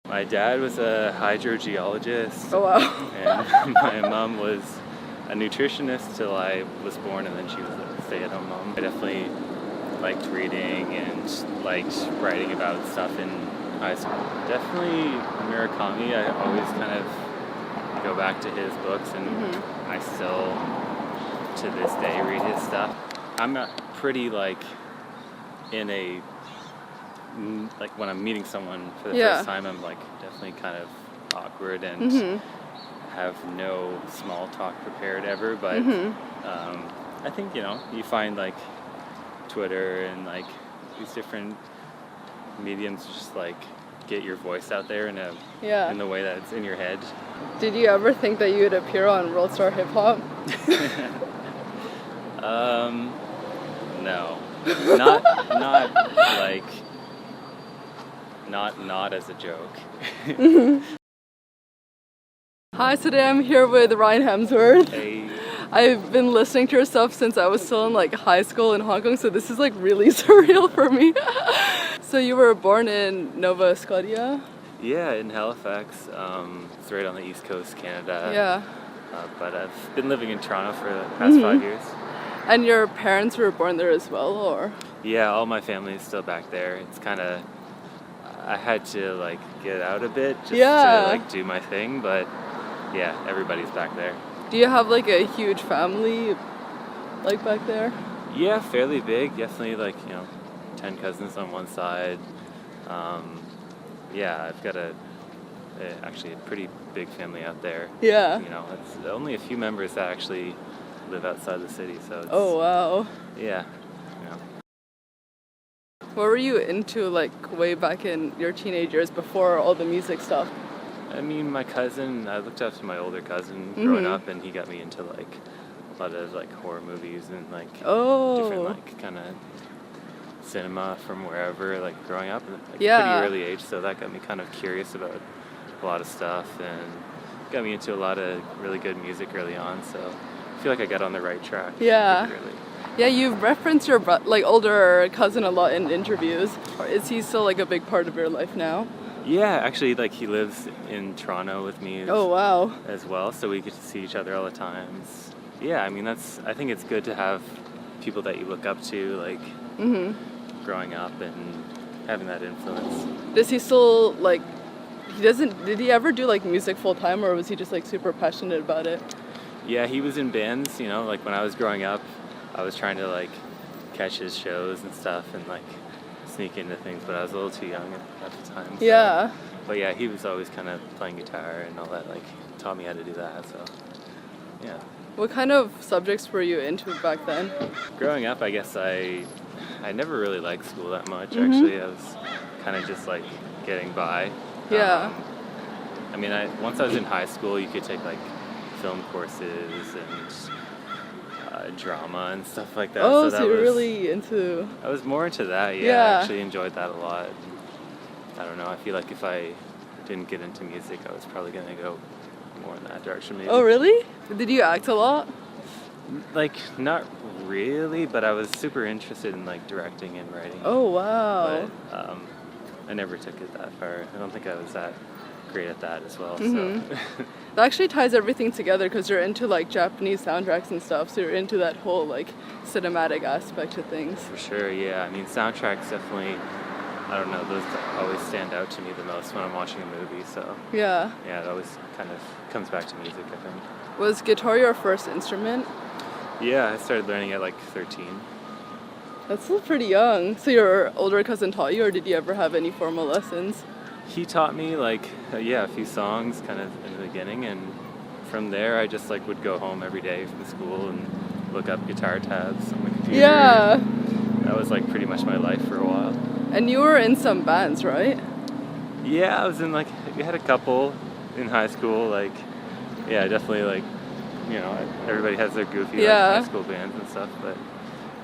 My dad was a hydrogeologist. Oh wow. And my mom was a nutritionist till I was born, and then she was a stay-at-home mom. I definitely liked reading and liked writing about stuff in high school. Definitely Murakami. I always kind of go back to his books, and I still, to this day, read his stuff. I'm pretty in a, when I'm meeting someone for the first time, I'm definitely kind of awkward and have no small talk prepared ever, but I think you find Twitter and these different mediums just get your voice out there in the way that it's in your head. Did you ever think that you would appear on World Star Hip Hop? No, not as a joke. Hi, today I'm here with Ryan Hemsworth. Hey. I've been listening to your stuff since I was still in high school in Hong Kong, so this is really surreal for me. So you were born in Nova Scotia? Yeah, in Halifax. It's right on the east coast, Canada. Yeah. But I've been living in Toronto for the past 5 years. And your parents were born there as well, or? Yeah, all my family is still back there. It's kind of, I had to get out a bit just to do my thing, but yeah, everybody's back there. Do you have a huge family back there? Yeah, fairly big. Definitely 10 cousins on one side. Yeah, I've got actually a pretty big family out there. Yeah. It's only a few members that actually live outside the city, so it's, oh wow. Yeah. What were you into way back in your teenage years before all the music stuff? I mean, my cousin, I looked up to my older cousin growing up, and he got me into a lot of horror movies and different kind of cinema from wherever growing up at a pretty early age, so that got me kind of curious about a lot of stuff and got me into a lot of really good music early on, so I feel like I got on the right track. Yeah. Yeah, you've referenced your older cousin a lot in interviews. Is he still a big part of your life now? Yeah, actually, he lives in Toronto with me as well, so we get to see each other all the time. Yeah, I mean, I think it's good to have people that you look up to, growing up and having that influence. Does he still, did he ever do, music full-time, or was he just, super passionate about it? Yeah, he was in bands, when I was growing up, I was trying to, catch his shows and stuff and, sneak into things, but I was a little too young at the time. So. Yeah. But yeah, he was always kind of playing guitar and all that, taught me how to do that, so yeah. What kind of subjects were you into back then? Growing up, I guess I never really liked school that much, actually. I was kind of just getting by. Yeah. I mean, once I was in high school, you could take film courses and drama and stuff like that. Oh, so you're really into... I was more into that, yeah. I actually enjoyed that a lot. I don't know, I feel like if I didn't get into music, I was probably going to go more in that direction maybe. Oh, really? Did you act a lot? Not really, but I was super interested in directing and writing. Oh, wow. But I never took it that far. I don't think I was that great at that as well. So. That actually ties everything together because you're into Japanese soundtracks and stuff, so you're into that whole cinematic aspect of things. For sure, yeah. I mean, soundtracks definitely, I don't know, those always stand out to me the most when I'm watching a movie, so. Yeah. Yeah, it always kind of comes back to music, I think. Was guitar your first instrument? Yeah, I started learning at 13. That's still pretty young. So your older cousin taught you, or did you ever have any formal lessons? He taught me a few songs kind of in the beginning, and from there I just would go home every day from school and look up guitar tabs on the computer. Yeah. That was like pretty much my life for a while. And you were in some bands, right? Yeah, I was in we had a couple in high school, yeah, definitely everybody has their goofy high school bands and stuff, but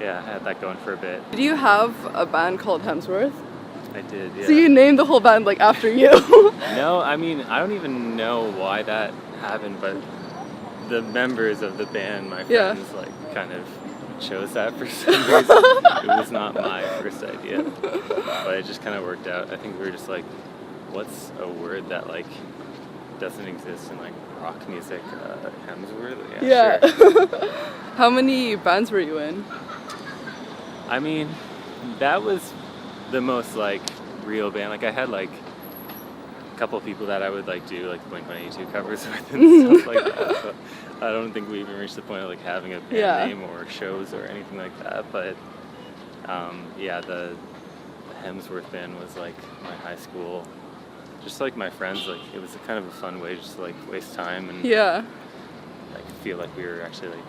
yeah, I had that going for a bit. Did you have a band called HEMSWORTH? I did, yeah. So you named the whole band after you? No, I mean, I don't even know why that happened, but the members of the band, my friends, kind of chose that for some reason. It was not my first idea, but it just kind of worked out. I think we were just what's a word that like doesn't exist in like rock music? HEMSWORTH? Yeah. Sure. How many bands were you in? I mean, that was the most like real band. Like I had like a couple people that I would like do like Blink-182 covers with and stuff like that. So I don't think we even reached the point of like having a band name or shows or anything like that. But yeah, the HEMSWORTH band was like my high school. Just like my friends, like it was a kind of a fun way just to like waste time and like feel like we were actually like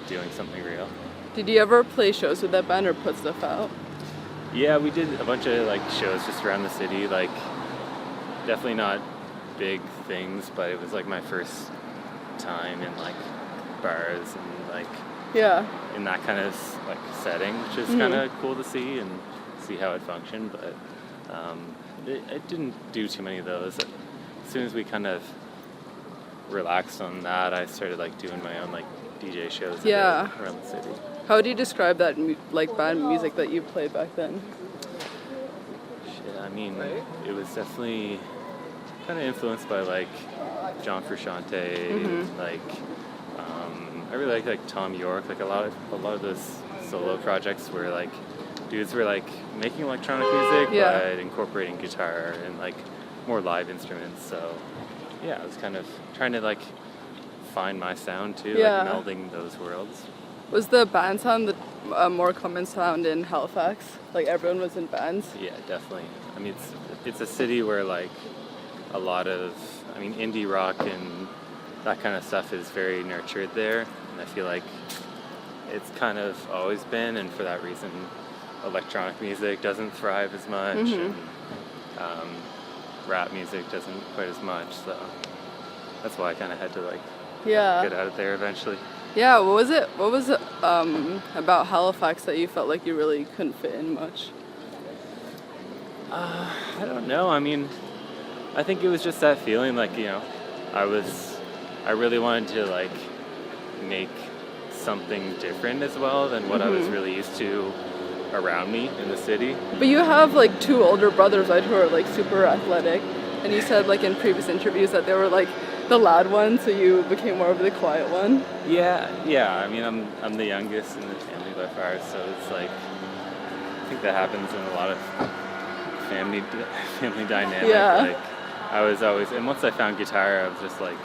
doing something real. Did you ever play shows with that band or put stuff out? Yeah, we did a bunch of like shows just around the city, like definitely not big things, but it was like my first time in like bars and like in that kind of like setting, which is kind of cool to see and see how it functioned. But it didn't do too many of those. As soon as we kind of relaxed on that, I started like doing my own like DJ shows around the city. How would you describe that like band music that you played back then? Shit, I mean, it was definitely kind of influenced by like John Frusciante, like I really like Tom York. Like a lot of those solo projects where like dudes were like making electronic music but incorporating guitar and like more live instruments. So yeah, I was kind of trying to like find my sound too, like melding those worlds. Was the band sound the more common sound in Halifax? Like everyone was in bands? Yeah, definitely. I mean, it's a city where like a lot of, I mean, indie rock and that kind of stuff is very nurtured there, and I feel like it's kind of always been, and for that reason, electronic music doesn't thrive as much, and rap music doesn't quite as much. So that's why I kind of had to like get out of there eventually. Yeah, what was it about Halifax that you felt like you really couldn't fit in much? I don't know. I mean, I think it was just that feeling like, you know, I really wanted to like make something different as well than what I was really used to around me in the city. But you have like two older brothers, right, who are like super athletic, and you said like in previous interviews that they were like the loud one, so you became more of the quiet one. Yeah. I mean, I'm the youngest in the family by far, so it's like I think that happens in a lot of family dynamic. Like I was always, and once I found guitar, I was just like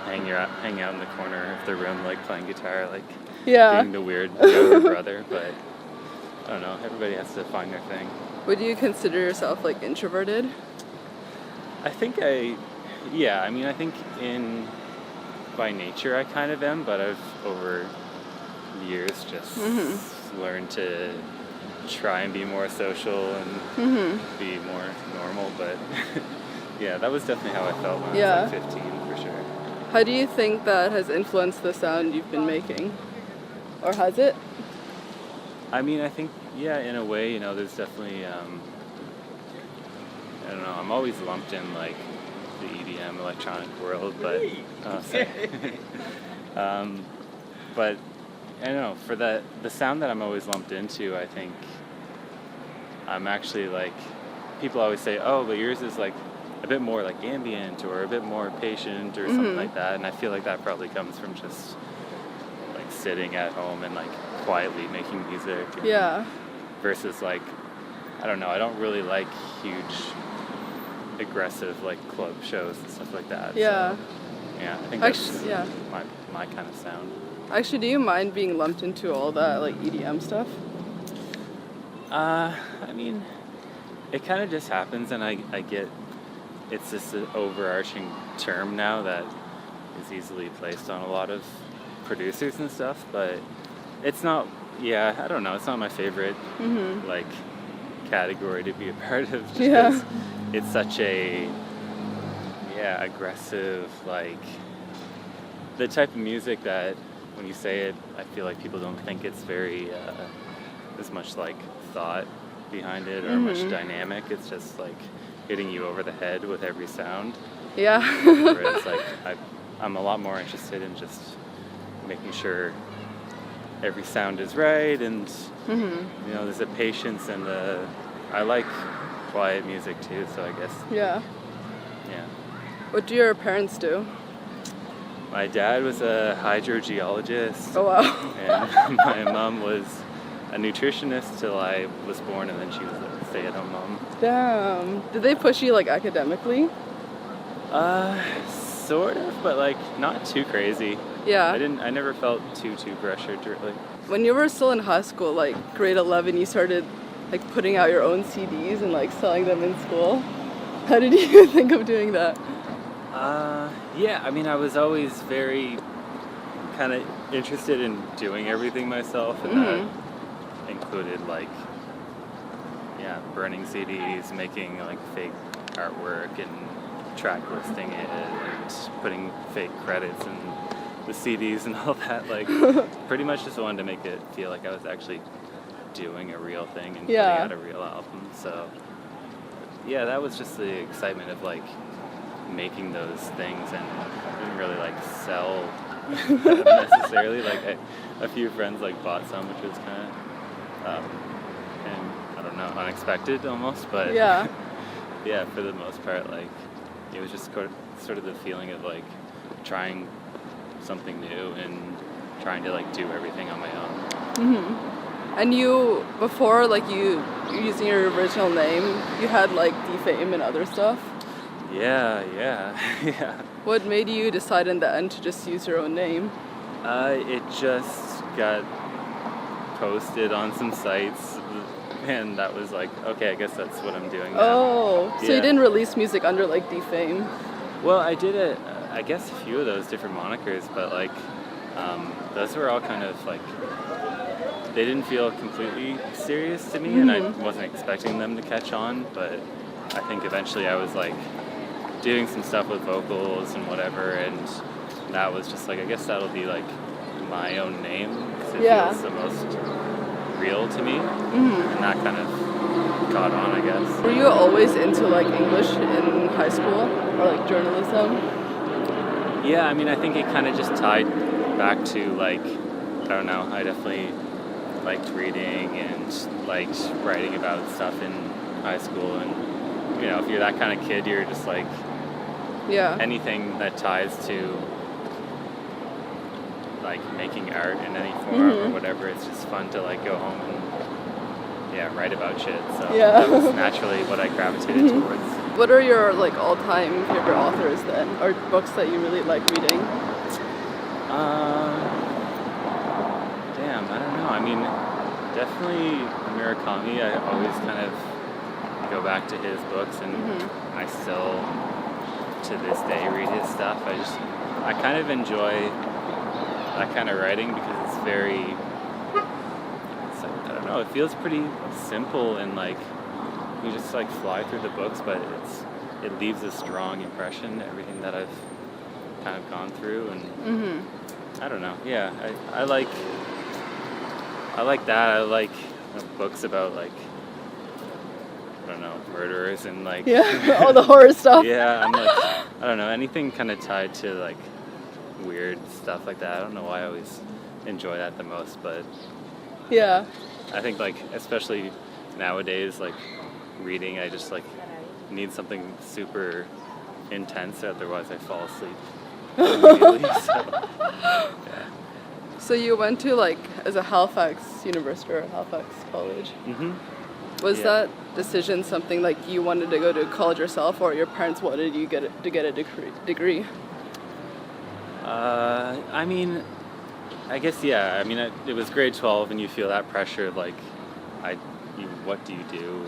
hanging out in the corner of the room, like playing guitar, like being the weird younger brother. But I don't know. Everybody has to find their thing. Would you consider yourself like introverted? I think I mean, I think by nature I kind of am, but I've over years just learned to try and be more social and be more normal. But yeah, that was definitely how I felt when I was like 15 for sure. How do you think that has influenced the sound you've been making? Or has it? I mean, I think, in a way, you know, there's definitely, I don't know, I'm always lumped in like the EDM electronic world, but but I don't know, for the sound that I'm always lumped into, I think I'm actually like, people always say, oh, but yours is like a bit more like ambient or a bit more patient or something like that, and I feel like that probably comes from just like sitting at home and like quietly making music versus like, I don't know, I don't really like huge aggressive like club shows and stuff like that. So, I think that's my kind of sound. Actually, do you mind being lumped into all that like EDM stuff? I mean, it kind of just happens, and I get it's just an overarching term now that is easily placed on a lot of producers and stuff, but it's not, I don't know, it's not my favorite like category to be a part of, just because it's such a aggressive, like the type of music that when you say it, I feel like people don't think it's very as much like thought behind it or much dynamic. It's just like hitting you over the head with every sound. Whereas like I'm a lot more interested in just making sure every sound is right, and you know, there's a patience and I like quiet music too, so I guess, Yeah. yeah. What do your parents do? My dad was a hydrogeologist, Oh wow. and my mom was a nutritionist till I was born, and then she was a stay-at-home mom. Damn. Did they push you like academically? Sort of, but like not too crazy. Yeah. I never felt too pressured really. When you were still in high school, like grade 11, you started like putting out your own CDs and like selling them in school. How did you think of doing that? Yeah, I mean, I was always very kind of interested in doing everything myself, and that included like, yeah, burning CDs, making like fake artwork and track listing it and putting fake credits in the CDs and all that. Like, pretty much just wanted to make it feel like I was actually doing a real thing and putting out a real album. So, yeah, that was just the excitement of like making those things, and didn't really like sell necessarily. Like a few friends like bought some, which was kind of and I don't know, unexpected almost, but Yeah. yeah, for the most part, like it was just sort of the feeling of like trying something new and trying to like do everything on my own. And you, before like you using your original name, you had like Defame and other stuff. Yeah. What made you decide in the end to just use your own name? It just got posted on some sites, and that was like, okay, I guess that's what I'm doing now. Oh, so you Yeah. didn't release music under like Defame? Well, I did I guess a few of those different monikers, but like those were all kind of like, they didn't feel completely serious to me, and I wasn't expecting them to catch on, but I think eventually I was like doing some stuff with vocals and whatever, and that was just like, I guess that'll be like my own name, because it feels the most real to me, and that kind of caught on, I guess. Were you always into like English in high school or like journalism? Yeah, I mean, I think it kind of just tied back to like, I don't know, I definitely liked reading and liked writing about stuff in high school, and you know, if you're that kind of kid, you're just like, anything that ties to like making art in any form or whatever, it's just fun to like go home and write about shit. So that was naturally what I gravitated towards. What are your like all-time favorite authors then, or books that you really like reading? Damn, I don't know. I mean, definitely Murakami. I always kind of go back to his books, and I still, to this day, read his stuff. I kind of enjoy that kind of writing because it's very, I don't know, it feels pretty simple, and like you just like fly through the books, but it leaves a strong impression, everything that I've kind of gone through, and I don't know. Yeah, I like that. I like books about like, I don't know, murderers and like all the horror stuff. Yeah, I'm like, I don't know, anything kind of tied to like weird stuff like that. I don't know why I always enjoy that the most, but Yeah. I think like, especially nowadays, like reading, I just like need something super intense, otherwise I fall asleep immediately. So you went to like as a Halifax University or Halifax College. Was that decision something like you wanted to go to college yourself, or your parents wanted you to get a degree? I mean, I guess, yeah. I mean, it was grade 12, and you feel that pressure, like, what do you do?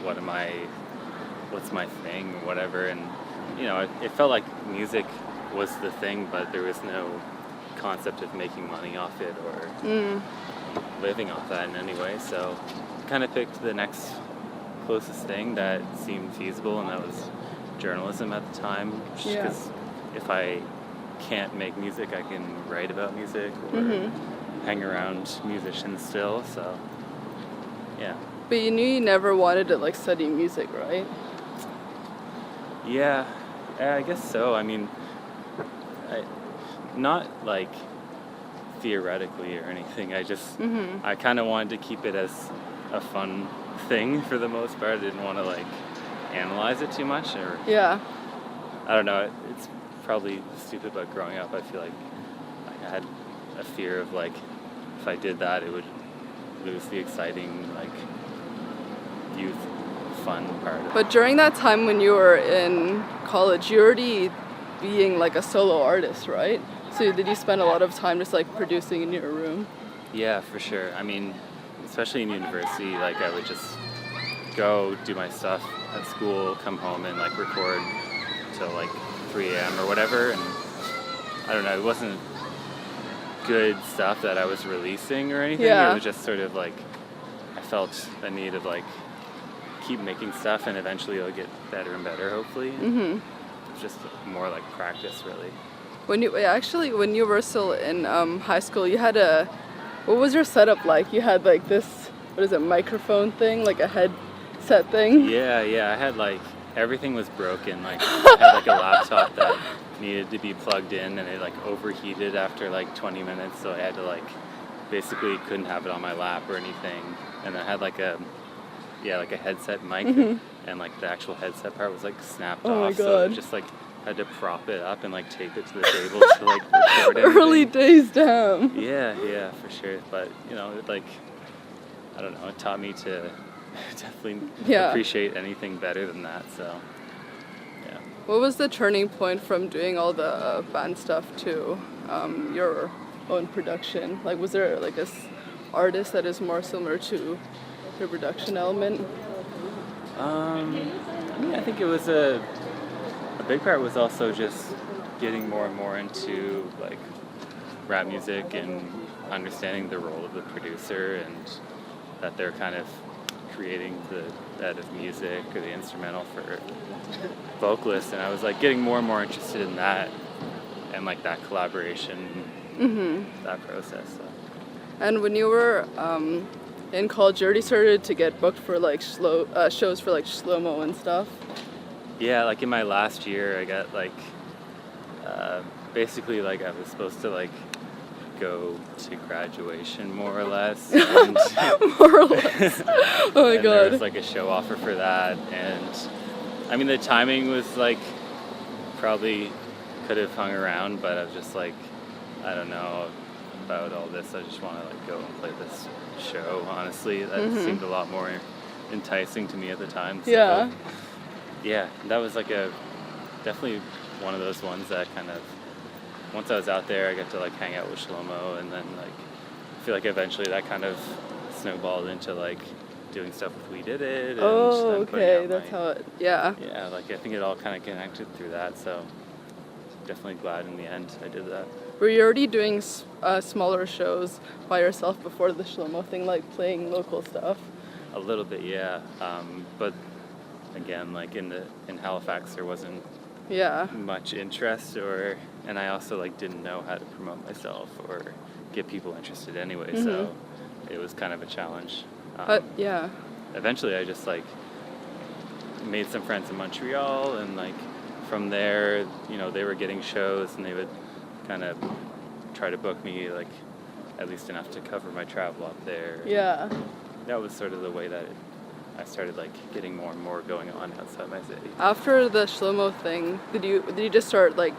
What's my thing, or whatever. And, you know, it felt like music was the thing, but there was no concept of making money off it or living off that in any way. So kind of picked the next closest thing that seemed feasible, and that was journalism at the time. Because if I can't make music, I can write about music or hang around musicians still. So yeah. But you knew you never wanted to like study music, right? Yeah, I guess so. I mean, not like theoretically or anything. I just I kind of wanted to keep it as a fun thing for the most part. I didn't want to like analyze it too much, or Yeah. I don't know. It's probably stupid, but growing up, I feel like I had a fear of like if I did that, it would lose the exciting like youth fun part of it. But during that time when you were in college, you were already being like a solo artist, right? So did you spend a lot of time just like producing in your room? Yeah, for sure. I mean, especially in university, like I would just go do my stuff at school, come home and like record till like 3 a.m. or whatever, and I don't know, it wasn't good stuff that I was releasing or anything. Yeah. It was just sort of like I felt a need of like keep making stuff and eventually it'll get better and better, hopefully. Mm-hmm. It's just more like practice, really. When you were still in high school, you had what was your setup like? You had like this, what is it, microphone thing, like a headset thing? Yeah, I had like, everything was broken. Like, I had like a laptop that needed to be plugged in and it like overheated after like 20 minutes, so I had to like, basically couldn't have it on my lap or anything. And I had like a headset mic, and like the actual headset part was like snapped Oh my off, so I God. just like had to prop it up and like tape it to the table to like record everything. Early days, damn. Yeah, for sure. But you know, it, like, I don't know, it taught me to definitely appreciate anything better than that. So, yeah. What was the turning point from doing all the band stuff to your own production? Like, was there like artist that is more similar to the production element? I mean, I think it was a big part was also just getting more and more into like rap music and understanding the role of the producer and that they're kind of creating the bed of music or the instrumental for vocalists, and I was like getting more and more interested in that and like that collaboration, that process. So. And when you were in college, you already started to get booked for like shows for like Shlomo and stuff. Yeah, like in my last year, I got like, basically like I was supposed to like go to graduation more or less. And More or less. Oh my and there was God. like a show offer for that, and I mean the timing was like probably could have hung around, but I was just like, I don't know about all this. I just want to like go and play this show. Honestly, that seemed a lot more enticing to me at the time. So, Yeah. yeah, that was like definitely one of those ones that kind of, once I was out there, I got to like hang out with Shlomo, and then like I feel like eventually that kind of snowballed into like doing stuff with WEDIDIT. And Oh, then putting okay, out that's my- how it. Yeah. Yeah, like I think it all kind of connected through that. So definitely glad in the end I did that. Were you already doing smaller shows by yourself before the Shlomo thing, like playing local stuff? A little bit, yeah. But again, like in Halifax, there wasn't Yeah. much interest, and I also like didn't know how to promote myself or get people interested anyway. So it was kind of a challenge. Yeah. Eventually, I just like made some friends in Montreal, and like from there, you know, they were getting shows, and they would kind of try to book me like at least enough to cover my travel up there. Yeah. That was sort of the way that I started like getting more and more going on outside my city. After the Shlomo thing, did you just start like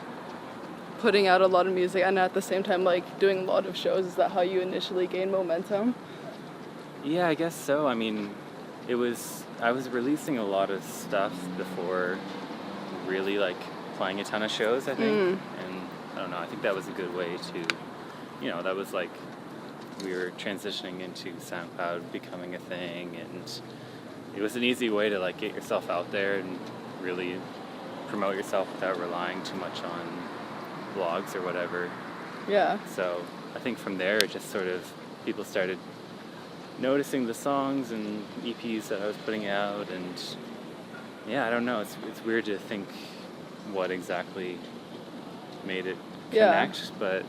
putting out a lot of music and at the same time like doing a lot of shows? Is that how you initially gained momentum? Yeah, I guess so. I mean, I was releasing a lot of stuff before really like playing a ton of shows, I think. And I don't know, I think that was a good way to, you know, that was like we were transitioning into SoundCloud becoming a thing, and it was an easy way to like get yourself out there and really promote yourself without relying too much on blogs or whatever. Yeah. So I think from there it just sort of people started noticing the songs and EPs that I was putting out, and yeah, I don't know, it's weird to think what exactly made it connect, but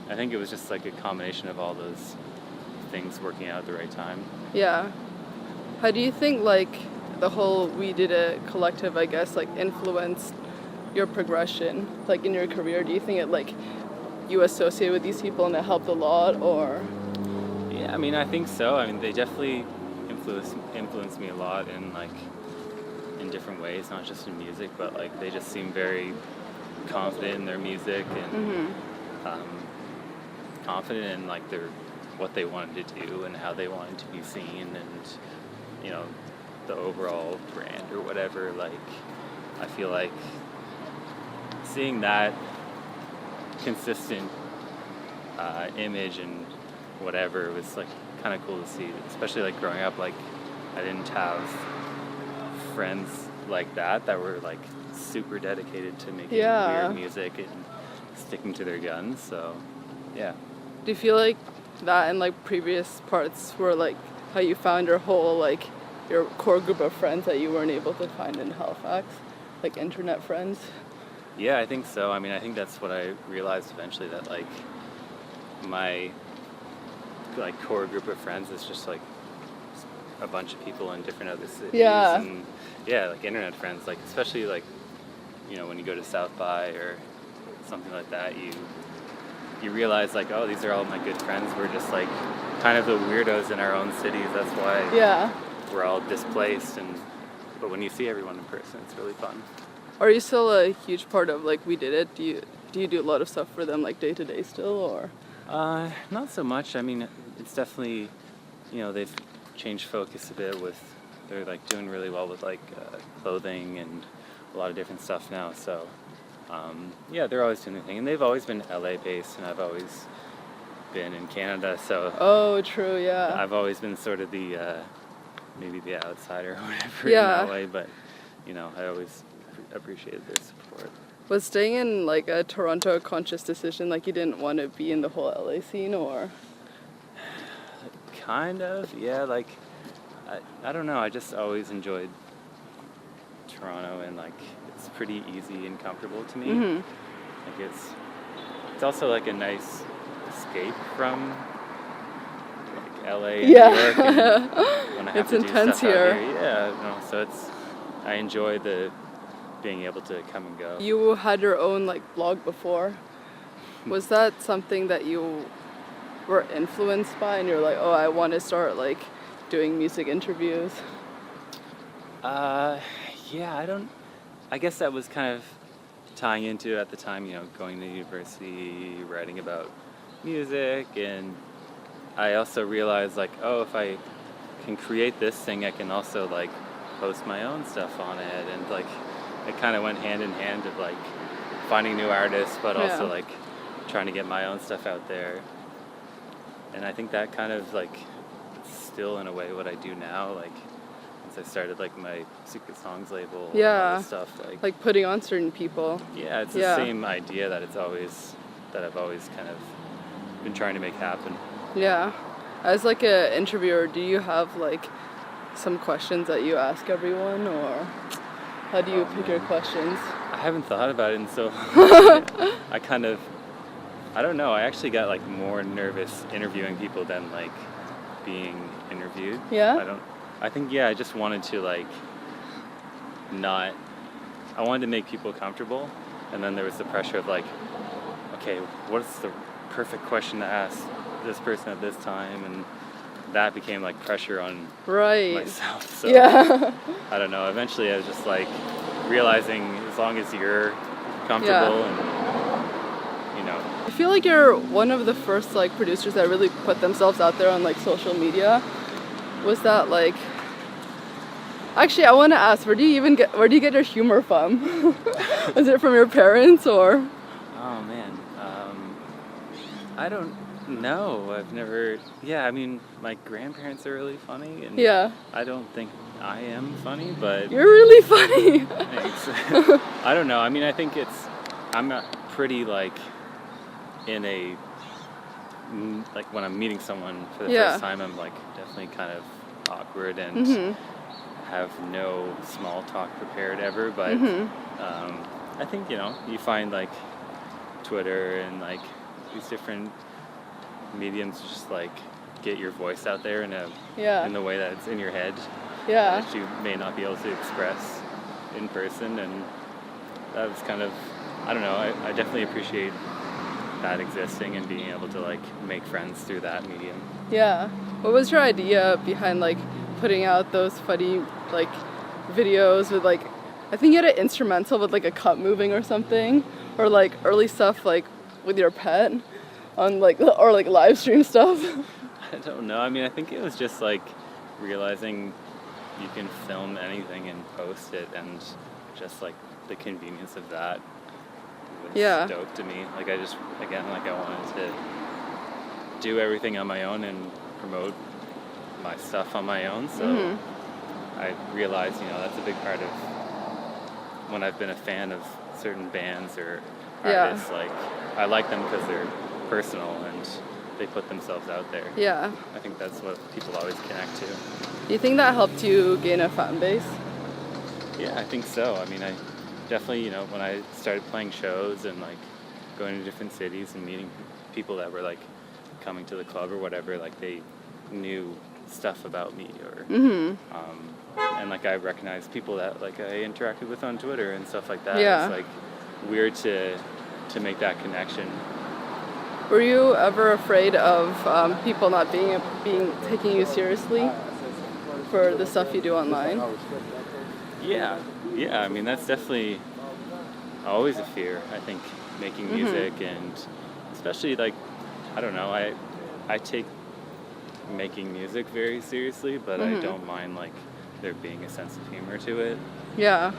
I think it was just like a combination of all those things working out at the right time. Yeah. How do you think like the whole WEDIDIT collective, I guess, like influenced your progression, like in your career? Do you think it like you associate with these people and it helped a lot, or? Yeah, I mean, I think so. I mean, they definitely influenced me a lot in like in different ways, not just in music, but like they just seem very confident in their music and confident in like what they wanted to do and how they wanted to be seen, and you know, the overall brand or whatever. Like I feel like seeing that consistent image and whatever was like kind of cool to see, especially like growing up. Like I didn't have friends like that were like super dedicated to making weird music and sticking to their guns. So yeah. Do you feel like that in like previous parts were like how you found your whole like your core group of friends that you weren't able to find in Halifax, like internet friends? Yeah, I think so. I mean, I think that's what I realized eventually, that like my like core group of friends is just like a bunch of people in different other cities. Yeah. And yeah, like internet friends, like especially like, you know, when you go to South by or something like that, you realize like, oh, these are all my good friends. We're just like kind of the weirdos in our own cities. That's why we're all displaced. But when you see everyone in person, it's really fun. Are you still a huge part of like WEDIDIT? Do you do a lot of stuff for them like day to day still, or? Not so much. I mean, it's definitely, you know, they've changed focus a bit they're like doing really well with like clothing and a lot of different stuff now. So yeah, they're always doing their thing, and they've always been LA based, and I've always been in Canada. So oh, true, yeah. I've always been sort of the maybe the outsider or whatever in that way, but you know, I always appreciated their support. Was staying in like a Toronto a conscious decision, like you didn't want to be in the whole LA scene, or? Kind of, yeah. Like I don't know, I just always enjoyed Toronto, and like it's pretty easy and comfortable to me. Like it's also like a nice escape from like LA and New York, and when I have to do intense stuff here. out here. Yeah, no, so I enjoy being able to come and go. You had your own like blog before. Was that something that you were influenced by, and you're like, oh, I want to start like doing music interviews? Yeah, I guess that was kind of tying into at the time, you know, going to university, writing about music, and I also realized like, oh, if I can create this thing, I can also like post my own stuff on it, and like it kind of went hand in hand of like finding new artists, but also like trying to get my own stuff out there. And I think that kind of like still in a way what I do now, like once I started like my Secret Songs label and all this stuff, like putting on certain people. Yeah, it's the same idea that I've always kind of been trying to make happen. Yeah. As like an interviewer, do you have like some questions that you ask everyone, or how do you pick your questions? I haven't thought about it, and so I don't know. I actually got like more nervous interviewing people than like being interviewed. Yeah? I think I just wanted to like I wanted to make people comfortable, and then there was the pressure of like, okay, what's the perfect question to ask this person at this time, and that became like pressure on myself. So I don't know. Eventually I was just like realizing as long as you're comfortable and you know. I feel like you're one of the first like producers that really put themselves out there on like social media. Was that like, actually I want to ask, where do you get your humor from? Is it from your parents, or? Oh man, I don't know. I've never. Yeah, I mean, my grandparents are really funny, and I don't think I am funny, but you're really funny. Thanks. I don't know. I mean, I think I'm not pretty like in a like when I'm meeting someone for the first time, I'm like definitely kind of awkward and have no small talk prepared ever. But I think you find like Twitter and like these different mediums to just like get your voice out there in the way that it's in your head that you may not be able to express in person, and that was kind of, I don't know, I definitely appreciate that existing and being able to like make friends through that medium. Yeah. What was your idea behind like putting out those funny like videos with like, I think you had an instrumental with like a cup moving or something, or like early stuff like with your pet on like, or like live stream stuff? I don't know. I mean, I think it was just like realizing you can film anything and post it, and just like the convenience of that was dope to me. Like I just, again, like I wanted to do everything on my own and promote my stuff on my own. So I realized, you know, that's a big part of when I've been a fan of certain bands or artists. Like I like them because they're personal and they put themselves out there. Yeah. I think that's what people always connect to. Do you think that helped you gain a fan base? Yeah, I think so. I mean, I definitely, you know, when I started playing shows and like going to different cities and meeting people that were like coming to the club or whatever, like they knew stuff about me, or and like I recognized people that like I interacted with on Twitter and stuff like that. Yeah. It's like weird to make that connection. Were you ever afraid of people not being taking you seriously for the stuff you do online? Yeah. I mean, that's definitely always a fear. I think making music, and especially like, I don't know, I take making music very seriously, but I don't mind like there being a sense of humor to it. Yeah.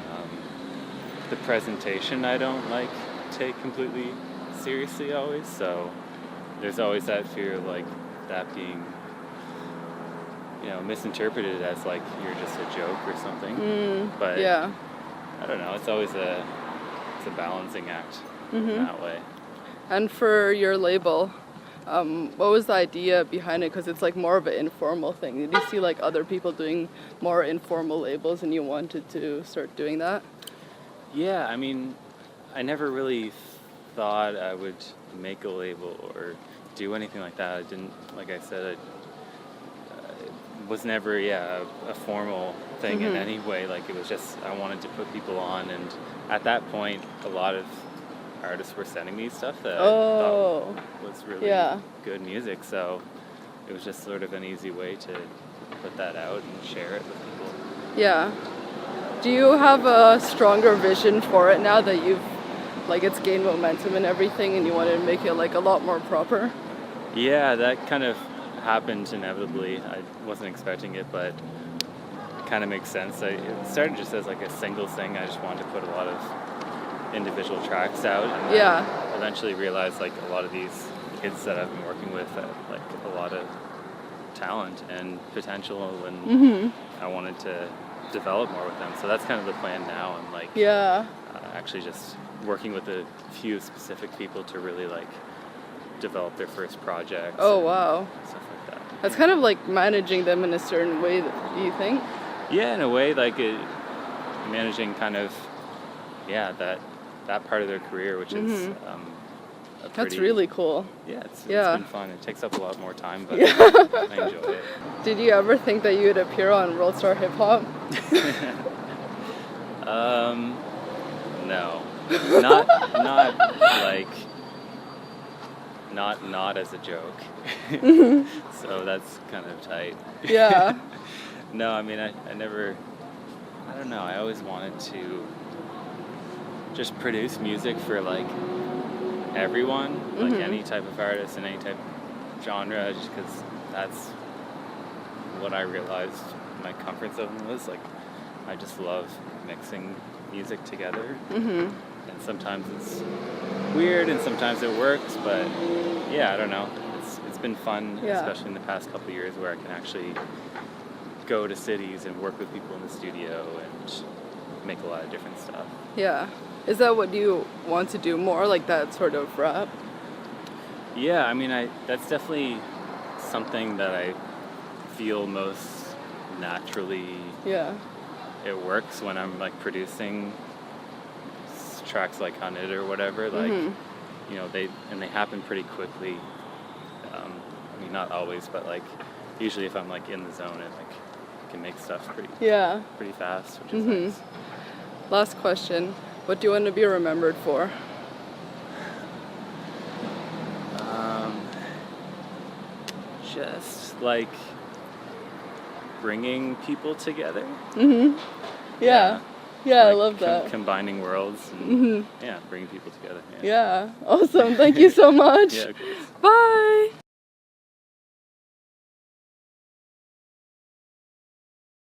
The presentation I don't like take completely seriously always, so there's always that fear of like that being, you know, misinterpreted as like you're just a joke or something. But yeah, I don't know, it's always a balancing act in that way. And for your label, what was the idea behind it? Because it's like more of an informal thing. Did you see like other people doing more informal labels and you wanted to start doing that? Yeah, I mean, I never really thought I would make a label or do anything like that. I didn't, like I said, it was never, a formal thing in any way. Like it was just, I wanted to put people on, and at that point, a lot of artists were sending me stuff that I thought was really good music, so it was just sort of an easy way to put that out and share it with people. Yeah. Do you have a stronger vision for it now that you've, like, it's gained momentum and everything, and you want to make it like a lot more proper? Yeah, that kind of happened inevitably. I wasn't expecting it, but it kind of makes sense. It started just as like a single thing. I just wanted to put a lot of individual tracks out, and then eventually realized like a lot of these kids that I've been working with have like a lot of talent and potential, and I wanted to develop more with them. So that's kind of the plan now. I'm like actually just working with a few specific people to really like develop their first projects. Oh wow. Stuff like that. That's kind of like managing them in a certain way, do you think? Yeah, in a way, like managing kind of that part of their career, which is that's really cool. Yeah, it's been fun. It takes up a lot more time, but I enjoy it. Did you ever think that you would appear on World Star Hip Hop? No. Not as a joke. So that's kind of tight. Yeah. No, I mean, I don't know, I always wanted to just produce music for like everyone, like any type of artist in any type of genre, just because that's what I realized my comfort zone was. Like, I just love mixing music together. And sometimes it's weird and sometimes it works, but I don't know. It's been fun, especially in the past couple of years, where I can actually go to cities and work with people in the studio and make a lot of different stuff. Yeah. Is that what you want to do more, like that sort of rap? Yeah, I mean, that's definitely something that I feel most naturally. Yeah. It works when I'm like producing tracks like on it or whatever, like you know, they happen pretty quickly. I mean, not always, but like usually if I'm like in the zone, it like can make stuff pretty fast, which is nice. Last question: what do you want to be remembered for? Just like bringing people together. Yeah, I love that. Combining worlds and bringing people together. Yeah, awesome. Thank you so much. Yeah, of course. Bye.